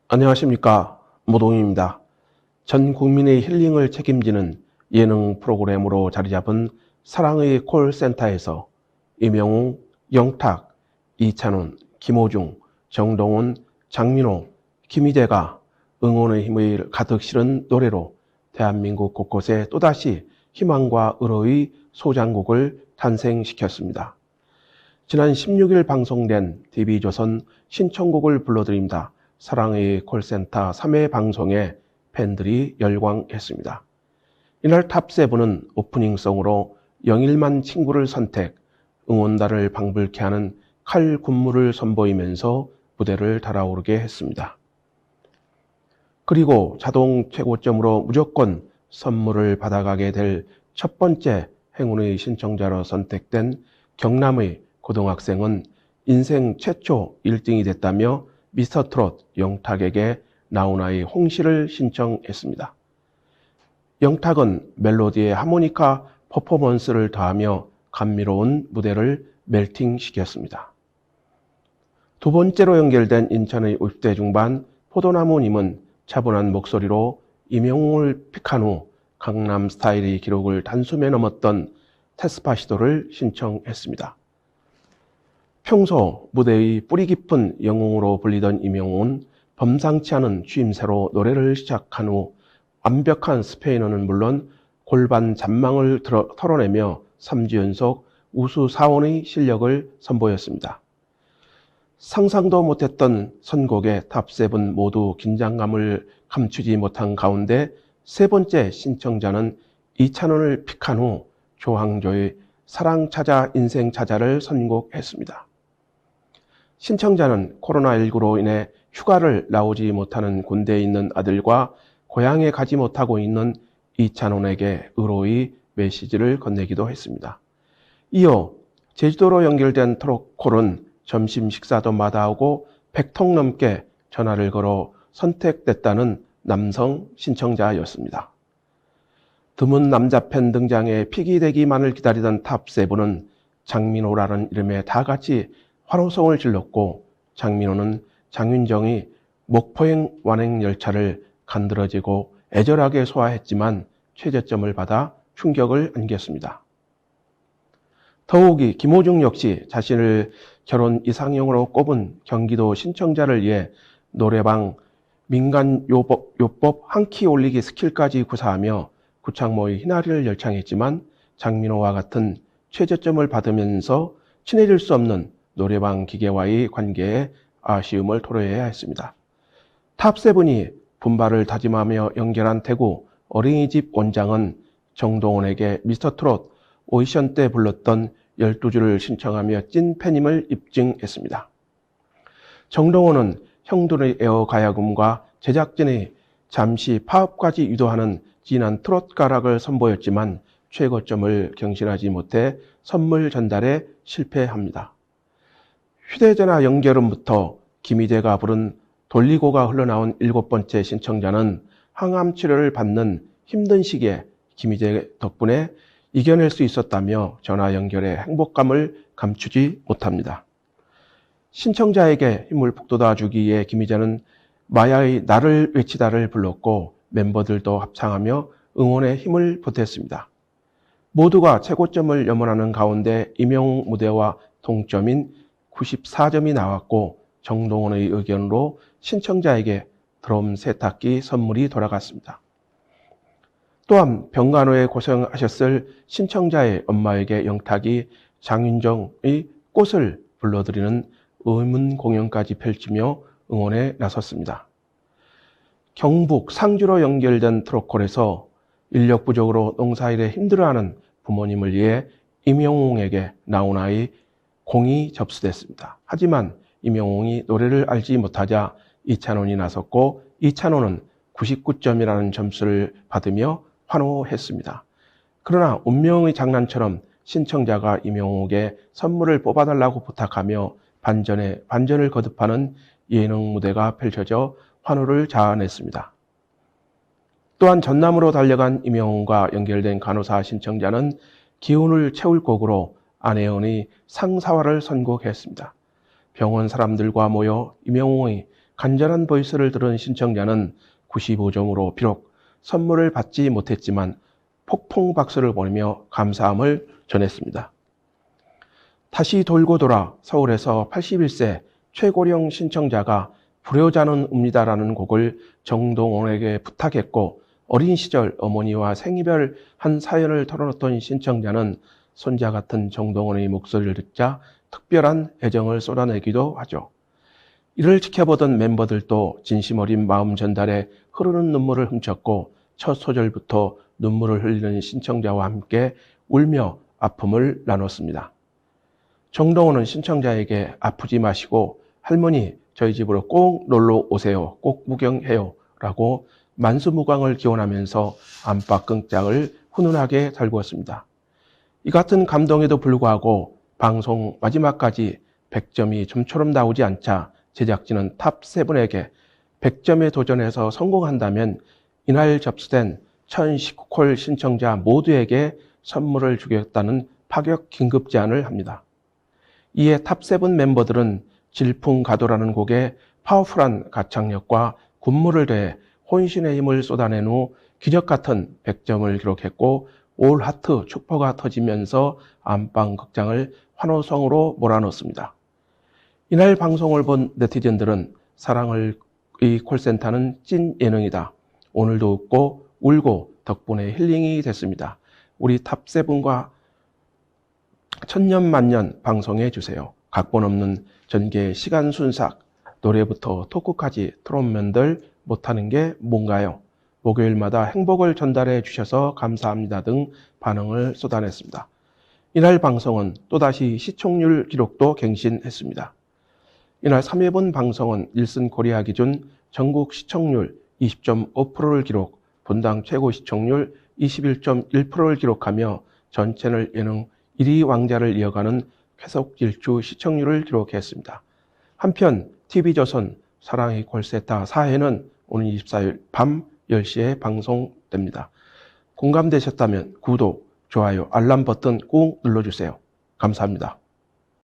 안녕하십니까. 모동입니다. 전 국민의 힐링을 책임지는 예능 프로그램으로 자리잡은 사랑의 콜센터에서 임영웅, 영탁, 이찬원, 김호중, 정동원, 장민호, 김희재가 응원의 힘을 가득 실은 노래로 대한민국 곳곳에 또다시 희망과 의로의 소장곡을 탄생시켰습니다. 지난 16일 방송된 TV조선 신청곡을 불러드립니다. 사랑의 콜센터 3회 방송에 팬들이 열광했습니다. 이날 탑7은 오프닝송으로 영일만 친구를 선택, 응원단을 방불케 하는 칼 군무를 선보이면서 무대를 달아오르게 했습니다. 그리고 자동 최고점으로 무조건 선물을 받아가게 될 첫 번째 행운의 신청자로 선택된 경남의 고등학생은 인생 최초 1등이 됐다며 미스터트롯 영탁에게 나훈아의 홍시를 신청했습니다. 영탁은 멜로디에 하모니카 퍼포먼스를 더하며 감미로운 무대를 멜팅시켰습니다. 두 번째로 연결된 인천의 50대 중반 포도나무님은 차분한 목소리로 임영웅을 픽한 후 강남 스타일의 기록을 단숨에 넘었던 테스파시도를 신청했습니다. 평소 무대의 뿌리 깊은 영웅으로 불리던 임영웅은 범상치 않은 취임새로 노래를 시작한 후 완벽한 스페인어는 물론 골반 잔망을 털어내며 3주 연속 우수 사원의 실력을 선보였습니다. 상상도 못했던 선곡에 탑7 모두 긴장감을 감추지 못한 가운데 세 번째 신청자는 이찬원을 픽한 후 조항조의 사랑 찾아 인생 찾아를 선곡했습니다. 신청자는 코로나19로 인해 휴가를 나오지 못하는 군대에 있는 아들과 고향에 가지 못하고 있는 이찬원에게 의로의 메시지를 건네기도 했습니다. 이어 제주도로 연결된 트롯콜은 점심 식사도 마다하고 100통 넘게 전화를 걸어 선택됐다는 남성 신청자였습니다. 드문 남자 팬 등장에 픽이 되기만을 기다리던 탑7은 장민호라는 이름에 다 같이 환호성을 질렀고 장민호는 장윤정이 목포행 완행열차를 간드러지고 애절하게 소화했지만 최저점을 받아 충격을 안겼습니다. 더욱이 김호중 역시 자신을 결혼 이상형으로 꼽은 경기도 신청자를 위해 노래방 민간 요법 한 키 올리기 스킬까지 구사하며 구창모의 희나리를 열창했지만 장민호와 같은 최저점을 받으면서 친해질 수 없는 노래방 기계와의 관계에 아쉬움을 토로해야 했습니다. 탑7이 분발을 다짐하며 연결한 태구 어린이집 원장은 정동원에게 미스터트롯 오디션 때 불렀던 12주를 신청하며 찐 팬임을 입증했습니다. 정동원은 형들의 에어 가야금과 제작진의 잠시 파업까지 유도하는 진한 트롯 가락을 선보였지만 최고점을 경신하지 못해 선물 전달에 실패합니다. 휴대전화 연결음부터 김희재가 부른 돌리고가 흘러나온 7번째 신청자는 항암 치료를 받는 힘든 시기에 김희재 덕분에 이겨낼 수 있었다며 전화 연결의 행복감을 감추지 못합니다. 신청자에게 힘을 북돋아 주기 위해 김희재는 마야의 나를 외치다를 불렀고 멤버들도 합창하며 응원의 힘을 보탰습니다. 모두가 최고점을 염원하는 가운데 임영웅 무대와 동점인 94점이 나왔고 정동원의 의견으로 신청자에게 드럼 세탁기 선물이 돌아갔습니다. 또한 병간 후에 고생하셨을 신청자의 엄마에게 영탁이 장윤정의 꽃을 불러드리는 의문 공연까지 펼치며 응원에 나섰습니다. 경북 상주로 연결된 트롯콜에서 인력 부족으로 농사일에 힘들어하는 부모님을 위해 임영웅에게 나훈아의 공이 접수됐습니다. 하지만 임영웅이 노래를 알지 못하자 이찬원이 나섰고 이찬원은 99점이라는 점수를 받으며 환호했습니다. 그러나 운명의 장난처럼 신청자가 임영웅에게 선물을 뽑아달라고 부탁하며 반전을 거듭하는 예능 무대가 펼쳐져 환호를 자아냈습니다. 또한 전남으로 달려간 임영웅과 연결된 간호사 신청자는 기운을 채울 곡으로 안혜은의 상사화를 선곡했습니다. 병원 사람들과 모여 임영웅의 간절한 보이스를 들은 신청자는 95점으로 비록 선물을 받지 못했지만 폭풍 박수를 보내며 감사함을 전했습니다. 다시 돌고 돌아 서울에서 81세 최고령 신청자가 불효자는 웁니다라는 곡을 정동원에게 부탁했고, 어린 시절 어머니와 생이별한 사연을 털어놓던 신청자는 손자 같은 정동원의 목소리를 듣자 특별한 애정을 쏟아내기도 하죠. 이를 지켜보던 멤버들도 진심 어린 마음 전달에 흐르는 눈물을 훔쳤고, 첫 소절부터 눈물을 흘리는 신청자와 함께 울며 아픔을 나눴습니다. 정동원은 신청자에게 아프지 마시고 할머니 저희 집으로 꼭 놀러 오세요. 꼭 구경해요. 라고 만수무강을 기원하면서 안팎극장을 훈훈하게 달구었습니다. 이 같은 감동에도 불구하고 방송 마지막까지 100점이 좀처럼 나오지 않자 제작진은 탑7에게 100점에 도전해서 성공한다면 이날 접수된 1019콜 신청자 모두에게 선물을 주겠다는 파격 긴급 제안을 합니다. 이에 탑7 멤버들은 질풍가도라는 곡에 파워풀한 가창력과 군무를 더해 혼신의 힘을 쏟아낸 후 기적같은 100점을 기록했고, 올 하트 축포가 터지면서 안방극장을 환호성으로 몰아넣었습니다. 이날 방송을 본 네티즌들은 사랑의 콜센터는 찐 예능이다. 오늘도 웃고 울고 덕분에 힐링이 됐습니다. 우리 탑7과 천년만년 방송해 주세요. 각본 없는 전개 시간 순삭, 노래부터 토크까지 트롯맨들 못하는 게 뭔가요? 목요일마다 행복을 전달해 주셔서 감사합니다 등 반응을 쏟아냈습니다. 이날 방송은 또다시 시청률 기록도 갱신했습니다. 이날 3회분 방송은 닐슨 코리아 기준 전국 시청률 20.5%를 기록, 분당 최고 시청률 21.1%를 기록하며 전 채널 예능 1위 왕자를 이어가는 쾌속 질주 시청률을 기록했습니다. 한편 TV조선 사랑의 콜센터 4회는 오늘 24일 밤 10시에 방송됩니다. 공감되셨다면 구독, 좋아요, 알람 버튼 꾹 눌러주세요. 감사합니다.